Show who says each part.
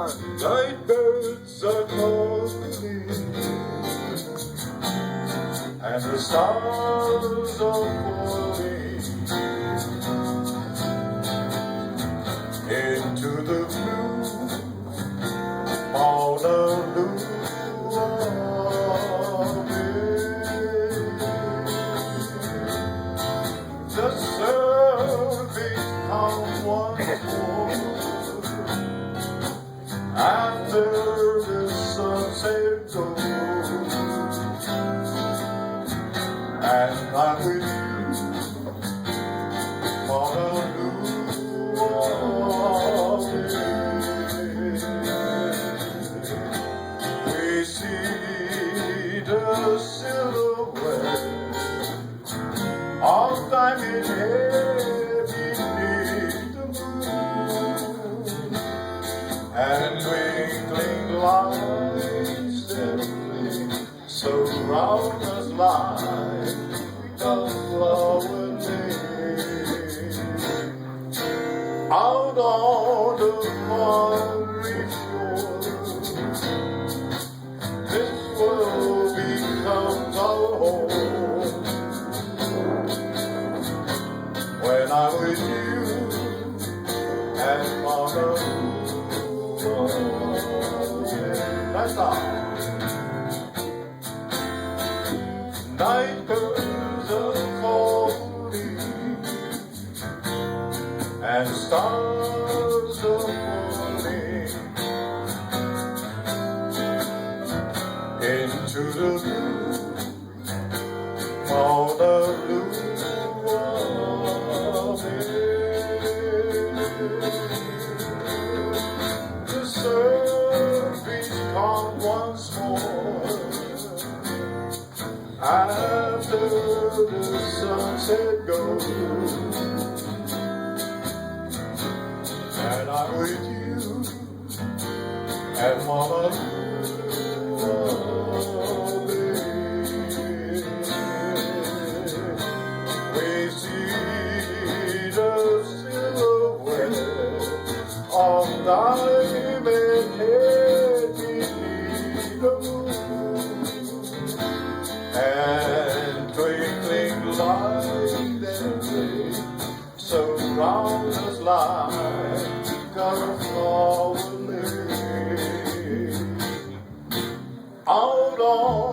Speaker 1: start.
Speaker 2: Night birds are calling, and the stars are falling into the blue Honolulu of it. The service come once more after the sunset goes, and I'm with you, Honolulu of it. We see the silhouette of diamond hair beneath the moon, and twinkling lights that gleam surround us like a flower name. Out on the foreign shore, this world becomes our home. When I'm with you and that's all. Night birds are calling, and stars are falling into the blue Honolulu of it. The surface come once more after the sunset goes, and I'm with you at Honolulu of it. We see the silhouette of diamond head beneath the moon, and twinkling lights that play surround us like a flower lake. Out on